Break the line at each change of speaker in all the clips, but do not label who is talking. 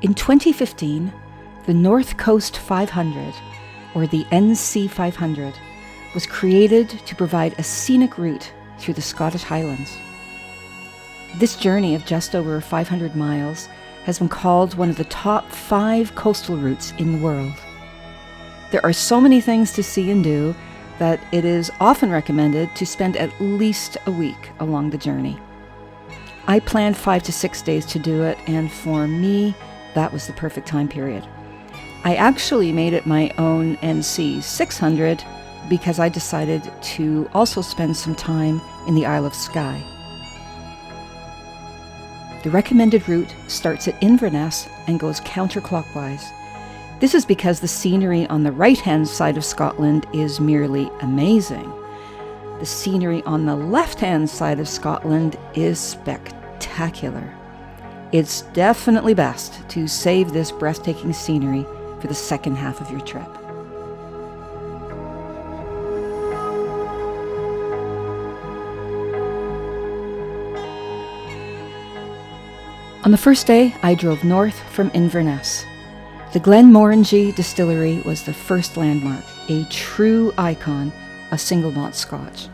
In 2015, the North Coast 500, or the NC500, was created to provide a scenic route through the Scottish Highlands. This journey of just over 500 miles has been called one of the top 5 coastal routes in the world. There are so many things to see and do that it is often recommended to spend at least a week along the journey. I planned 5 to 6 days to do it, and for me, that was the perfect time period. I actually made it my own NC600 because I decided to also spend some time in the Isle of Skye. The recommended route starts at Inverness and goes counterclockwise. This is because the scenery on the right-hand side of Scotland is merely amazing. The scenery on the left-hand side of Scotland is spectacular. It's definitely best to save this breathtaking scenery for the second half of your trip. On the first day, I drove north from Inverness. The Glenmorangie Distillery was the first landmark, a true icon of single malt Scotch.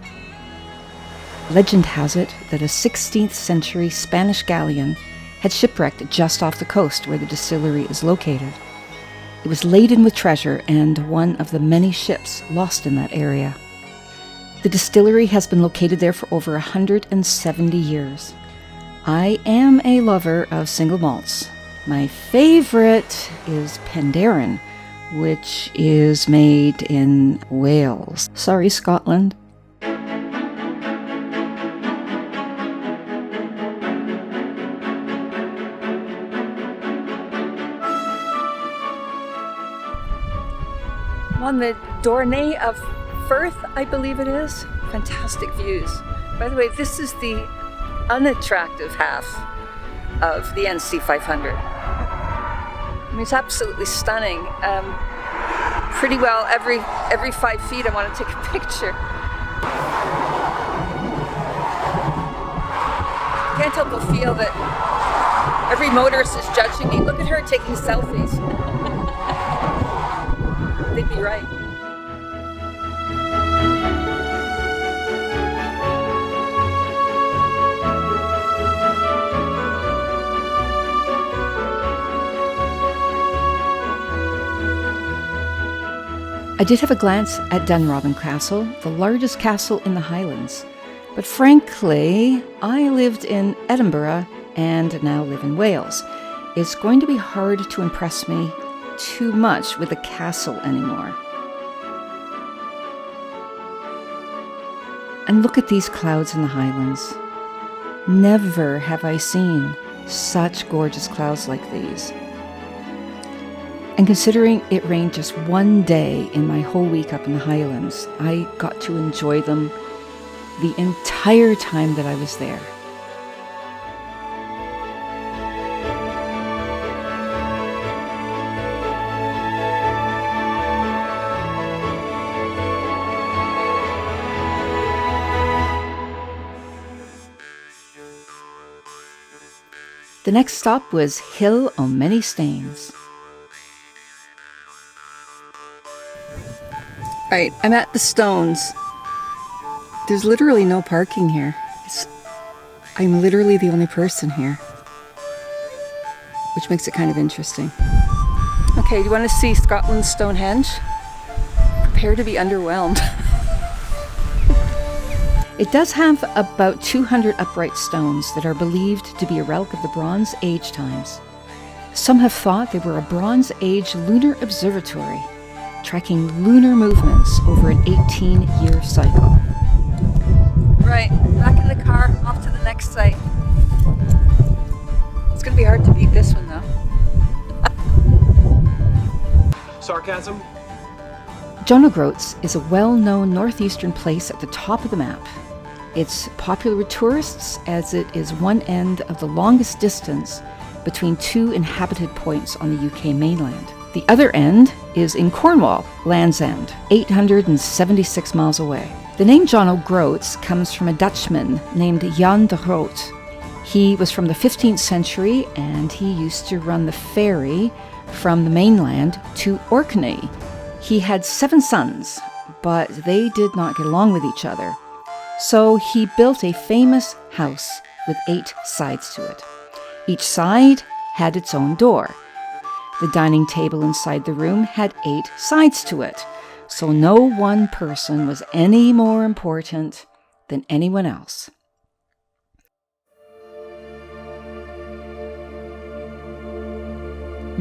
Legend has it that a 16th century Spanish galleon had shipwrecked just off the coast where the distillery is located. It was laden with treasure and one of the many ships lost in that area. The distillery has been located there for over 170 years. I am a lover of single malts. My favorite is Penderyn, which is made in Wales. Sorry, Scotland. On the Dunnet of Firth, I believe it is. Fantastic views. By the way, this is the unattractive half of the NC500. I mean, it's absolutely stunning. Pretty well every 5 feet I want to take a picture. Can't help but feel that every motorist is judging me. Look at her taking selfies. They'd be right. I did have a glance at Dunrobin Castle, the largest castle in the Highlands. But frankly, I lived in Edinburgh and now live in Wales. It's going to be hard to impress me too much with a castle anymore. And look at these clouds in the Highlands. Never have I seen such gorgeous clouds like these. And considering it rained just one day in my whole week up in the Highlands, I got to enjoy them the entire time that I was there. The next stop was Hill o' Many Stanes. Right, I'm at the Stones. There's literally no parking here. I'm literally the only person here, which makes it kind of interesting. Okay, do you want to see Scotland's Stonehenge? Prepare to be underwhelmed. It does have about 200 upright stones that are believed to be a relic of the Bronze Age times. Some have thought they were a Bronze Age lunar observatory, tracking lunar movements over an 18-year cycle. Right, back in the car, off to the next site. It's going to be hard to beat this one, though.
Sarcasm?
John O'Groats is a well-known northeastern place at the top of the map. It's popular with tourists as it is one end of the longest distance between 2 inhabited points on the UK mainland. The other end is in Cornwall, Land's End, 876 miles away. The name John O'Groats comes from a Dutchman named Jan de Groot. He was from the 15th century, and he used to run the ferry from the mainland to Orkney. He had 7 sons, but they did not get along with each other. So he built a famous house with 8 sides to it. Each side had its own door. The dining table inside the room had 8 sides to it, so no one person was any more important than anyone else.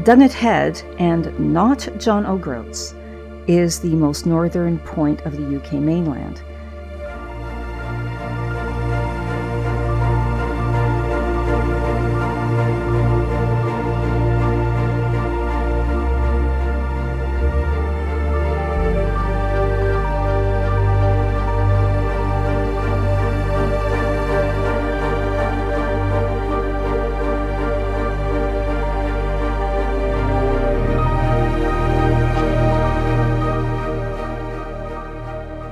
Dunnet Head, and not John O'Groats, is the most northern point of the UK mainland.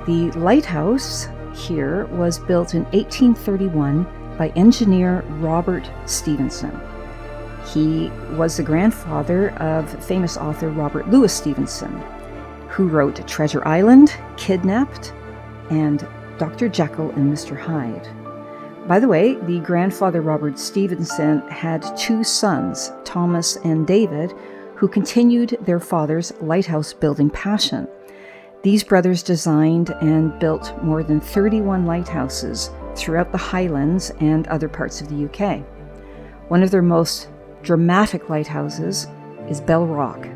The lighthouse here was built in 1831 by engineer Robert Stevenson. He was the grandfather of famous author Robert Louis Stevenson, who wrote Treasure Island, Kidnapped, and Dr. Jekyll and Mr. Hyde. By the way, the grandfather Robert Stevenson had 2 sons, Thomas and David, who continued their father's lighthouse building passion. These brothers designed and built more than 31 lighthouses throughout the Highlands and other parts of the UK. One of their most dramatic lighthouses is Bell Rock.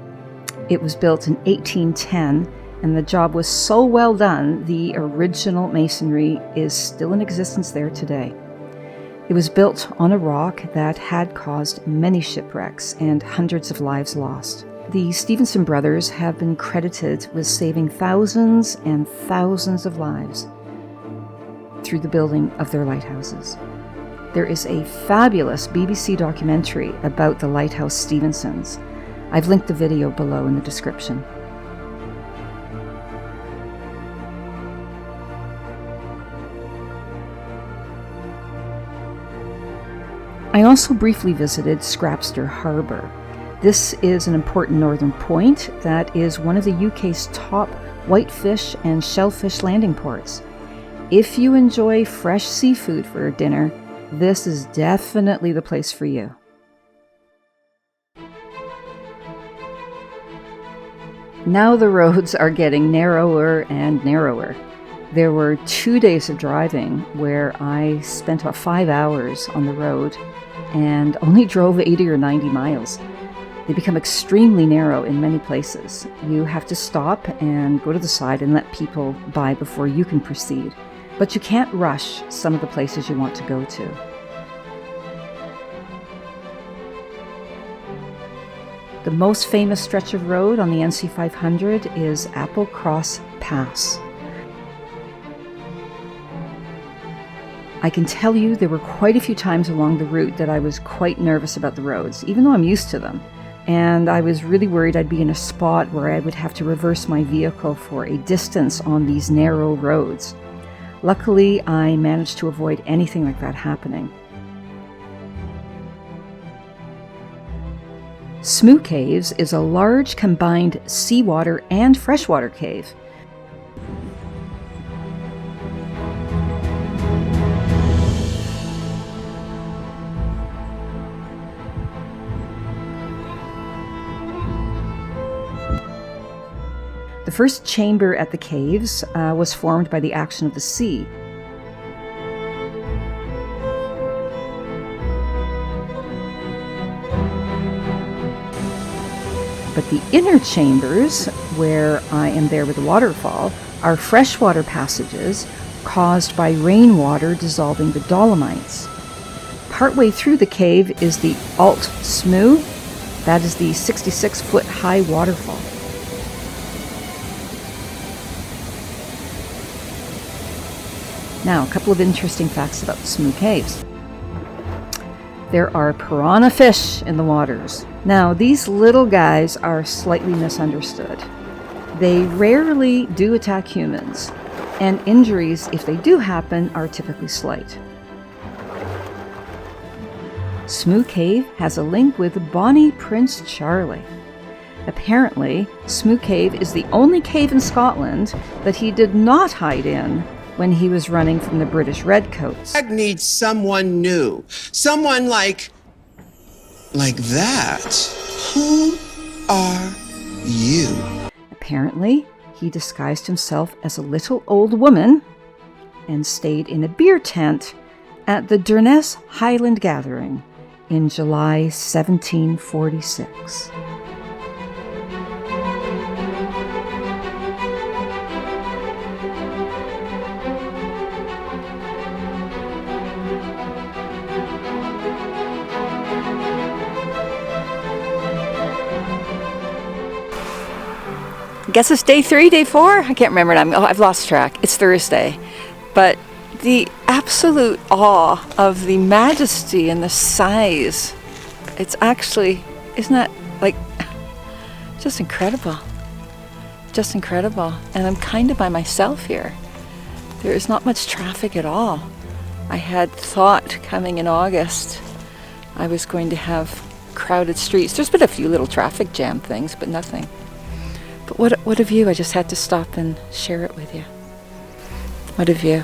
It was built in 1810, and the job was so well done, the original masonry is still in existence there today. It was built on a rock that had caused many shipwrecks and hundreds of lives lost. The Stevenson brothers have been credited with saving thousands and thousands of lives through the building of their lighthouses. There is a fabulous BBC documentary about the Lighthouse Stevensons. I've linked the video below in the description. I also briefly visited Scrabster Harbour. This is an important northern point that is one of the UK's top whitefish and shellfish landing ports. If you enjoy fresh seafood for dinner, this is definitely the place for you. Now the roads are getting narrower and narrower. There were 2 days of driving where I spent about 5 hours on the road and only drove 80 or 90 miles. They become extremely narrow in many places. You have to stop and go to the side and let people by before you can proceed. But you can't rush some of the places you want to go to. The most famous stretch of road on the NC500 is Applecross Pass. I can tell you there were quite a few times along the route that I was quite nervous about the roads, even though I'm used to them. And I was really worried I'd be in a spot where I would have to reverse my vehicle for a distance on these narrow roads. Luckily, I managed to avoid anything like that happening. Smoo Caves is a large combined seawater and freshwater cave. The first chamber at the caves was formed by the action of the sea. But the inner chambers, where I am there with the waterfall, are freshwater passages caused by rainwater dissolving the dolomites. Partway through the cave is the Alt Smoo. That is the 66-foot high waterfall. Now, a couple of interesting facts about the Smoo Caves. There are piranha fish in the waters. Now, these little guys are slightly misunderstood. They rarely do attack humans, and injuries, if they do happen, are typically slight. Smoo Cave has a link with Bonnie Prince Charlie. Apparently, Smoo Cave is the only cave in Scotland that he did not hide in when he was running from the British Redcoats.
I need someone new. Someone like that. Who are you?
Apparently, he disguised himself as a little old woman and stayed in a beer tent at the Dunnet Highland Gathering in July 1746. Guess it's day 3, day 4? I can't remember. I've lost track. It's Thursday. But the absolute awe of the majesty and the size, it's actually, isn't that like, just incredible. Just incredible. And I'm kind of by myself here. There is not much traffic at all. I had thought coming in August I was going to have crowded streets. There's been a few little traffic jam things, but nothing. But what a view. I just had to stop and share it with you. What a view.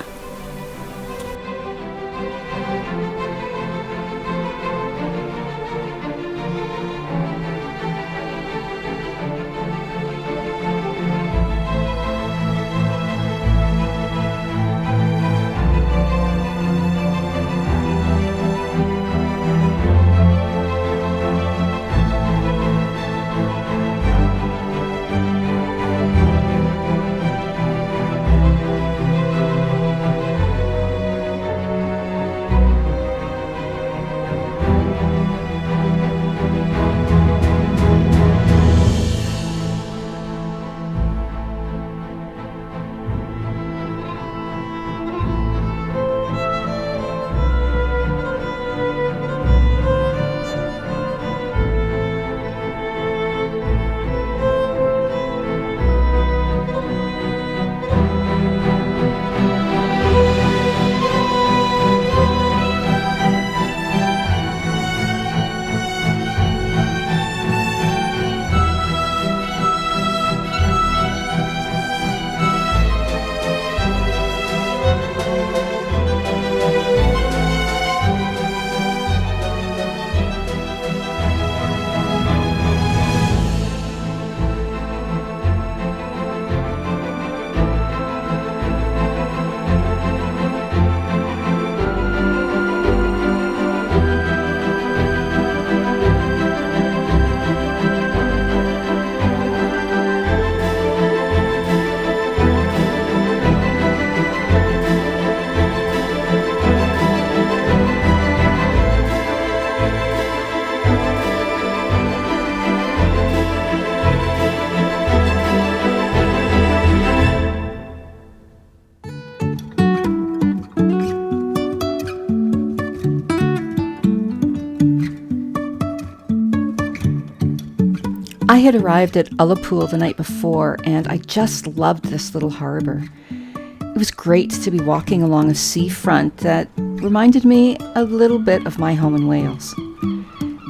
I had arrived at Ullapool the night before, and I just loved this little harbour. It was great to be walking along a seafront that reminded me a little bit of my home in Wales.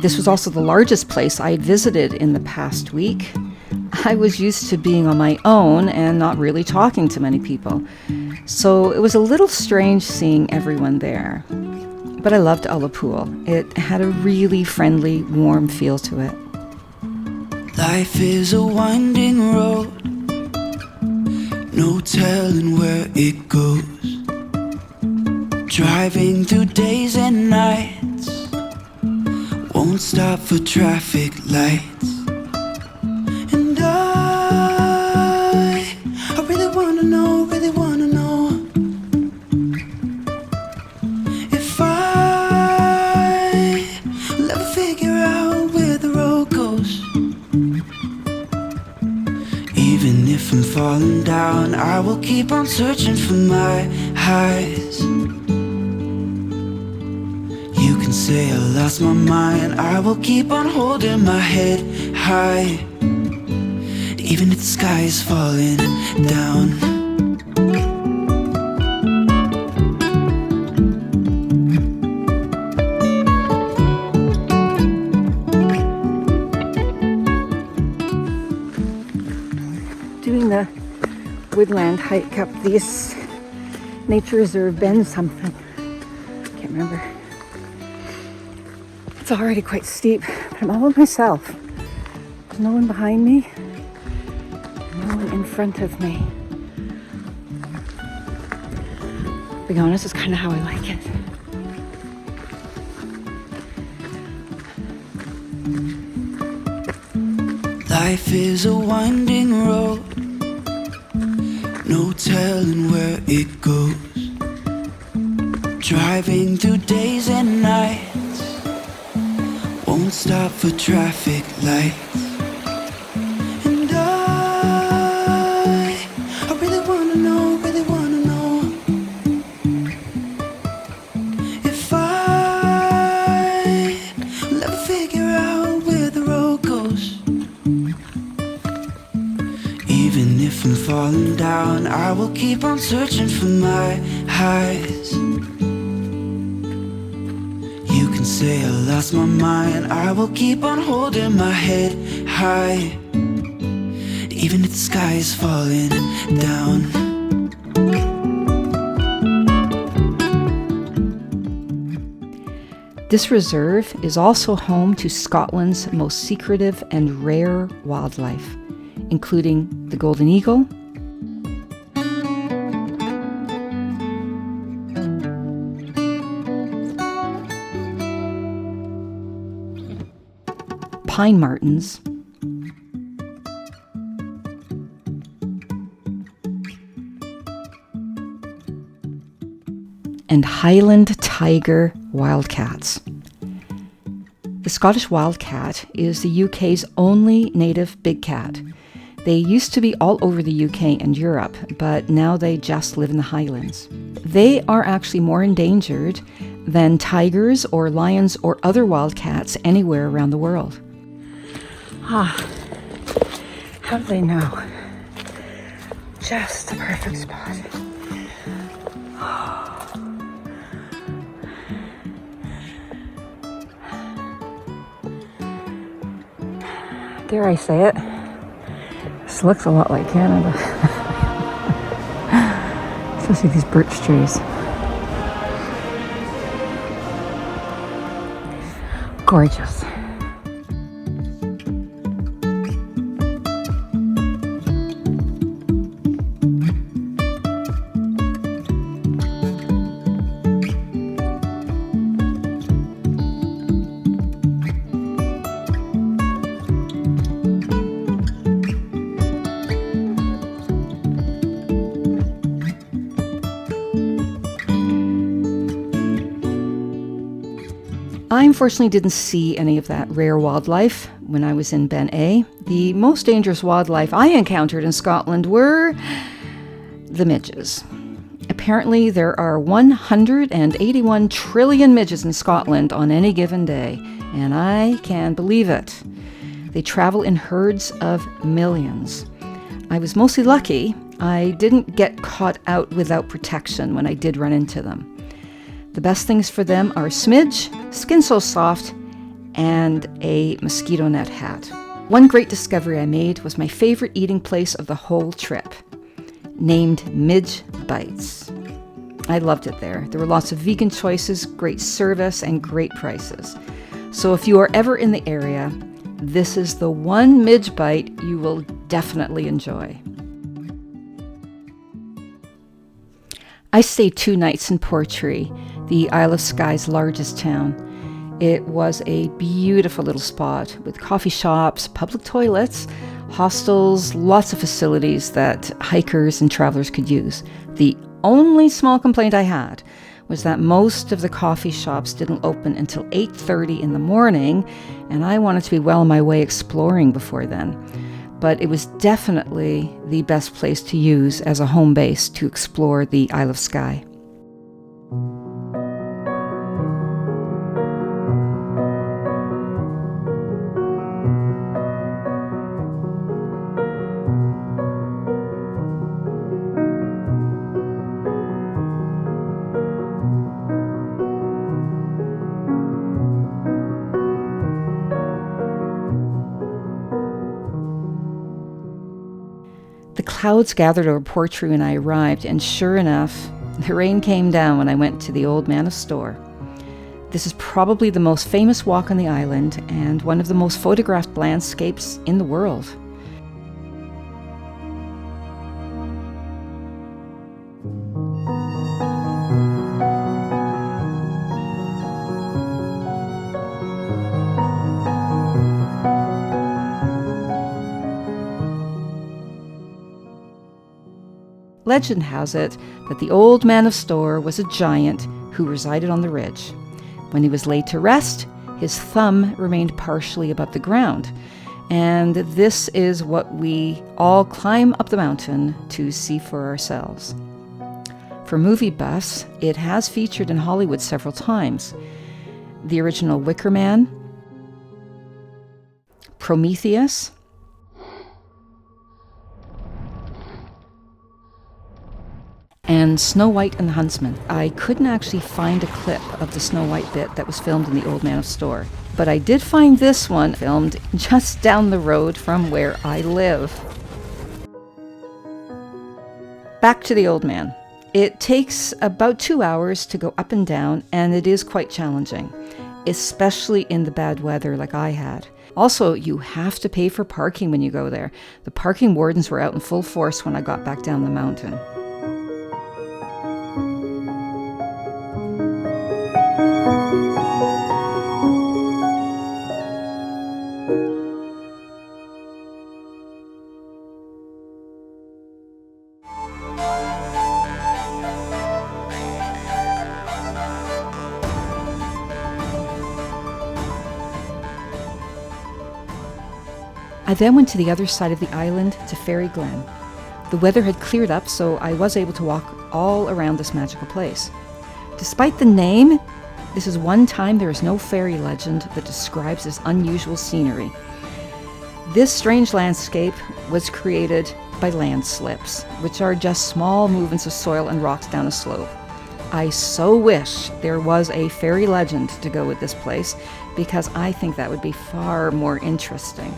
This was also the largest place I had visited in the past week. I was used to being on my own and not really talking to many people, so it was a little strange seeing everyone there. But I loved Ullapool. It had a really friendly, warm feel to it.
Life is a winding road, no telling where it goes. Driving through days and nights, won't stop for traffic lights. And I really wanna know if I will ever figure out where the road goes. Even if I'm falling down, I will keep on searching for my highs. You can say I lost my mind, I will keep on holding my head high. Even if the sky is falling down.
the woodland hike up this nature reserve, Beinn something. Can't remember. It's already quite steep, but I'm all by myself. There's no one behind me, no one in front of me. To be honest, it's kind of how I like it.
Life is a winding road, no telling where it goes. Driving through days and nights, won't stop for traffic lights. And I really wanna know if I will ever figure out where the road goes. Even if I'm falling down, I will keep on searching for my highs. You can say I lost my mind, I will keep on holding my head high, even if the sky is falling down.
This reserve is also home to Scotland's most secretive and rare wildlife, including the golden eagle, pine martens, and Highland tiger wildcats. The Scottish wildcat is the UK's only native big cat. They used to be all over the UK and Europe, but now they just live in the Highlands. They are actually more endangered than tigers or lions or other wildcats anywhere around the world. How do they know? Just the perfect spot. Dare I say it? This looks a lot like Canada. Especially these birch trees. Gorgeous. I unfortunately didn't see any of that rare wildlife when I was in Beinn. The most dangerous wildlife I encountered in Scotland were the midges. Apparently there are 181 trillion midges in Scotland on any given day, and I can believe it. They travel in herds of millions. I was mostly lucky. I didn't get caught out without protection when I did run into them. The best things for them are smidge, skin so soft, and a mosquito net hat. One great discovery I made was my favorite eating place of the whole trip, named Midge Bites. I loved it there. There were lots of vegan choices, great service, and great prices. So if you are ever in the area, this is the one midge bite you will definitely enjoy. I stayed 2 nights in Portree, the Isle of Skye's largest town. It was a beautiful little spot with coffee shops, public toilets, hostels, lots of facilities that hikers and travelers could use. The only small complaint I had was that most of the coffee shops didn't open until 8:30 in the morning, and I wanted to be well on my way exploring before then. But it was definitely the best place to use as a home base to explore the Isle of Skye. The Clouds gathered over Portree when I arrived, and sure enough, the rain came down when I went to the old Man of Storr. This is probably the most famous walk on the island and one of the most photographed landscapes in the world. Legend has it that the old Man of Storr was a giant who resided on the ridge. When he was laid to rest, his thumb remained partially above the ground, and this is what we all climb up the mountain to see for ourselves. For movie buffs, it has featured in Hollywood several times. The original Wicker Man, Prometheus, and Snow White and the Huntsman. I couldn't actually find a clip of the Snow White bit that was filmed in the Old Man of Storr, but I did find this one filmed just down the road from where I live. Back to the Old Man. It takes about 2 hours to go up and down, and it is quite challenging, especially in the bad weather like I had. Also, you have to pay for parking when you go there. The parking wardens were out in full force when I got back down the mountain. I then went to the other side of the island to Fairy Glen. The weather had cleared up, so I was able to walk all around this magical place. Despite the name, this is one time there is no fairy legend that describes this unusual scenery. This strange landscape was created by landslips, which are just small movements of soil and rocks down a slope. I so wish there was a fairy legend to go with this place, because I think that would be far more interesting.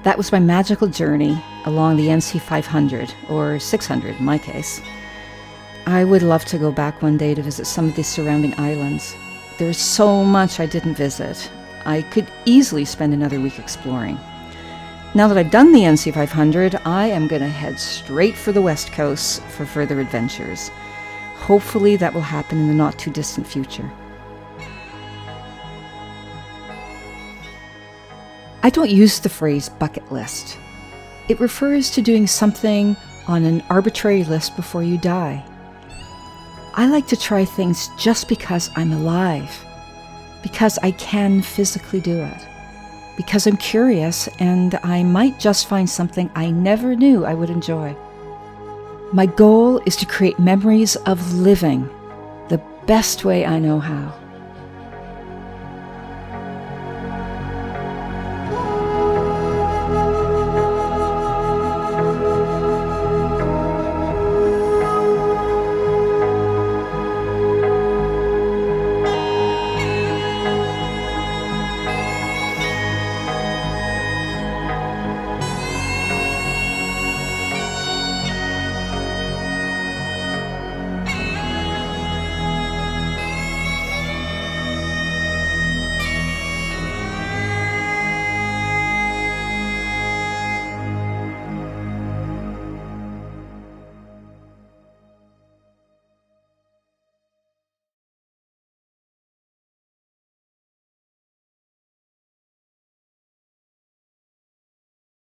That was my magical journey along the NC500, or 600 in my case. I would love to go back one day to visit some of the surrounding islands. There's so much I didn't visit. I could easily spend another week exploring. Now that I've done the NC500, I am going to head straight for the West Coast for further adventures. Hopefully that will happen in the not too distant future. I don't use the phrase bucket list. It refers to doing something on an arbitrary list before you die. I like to try things just because I'm alive, because I can physically do it, because I'm curious and I might just find something I never knew I would enjoy. My goal is to create memories of living the best way I know how.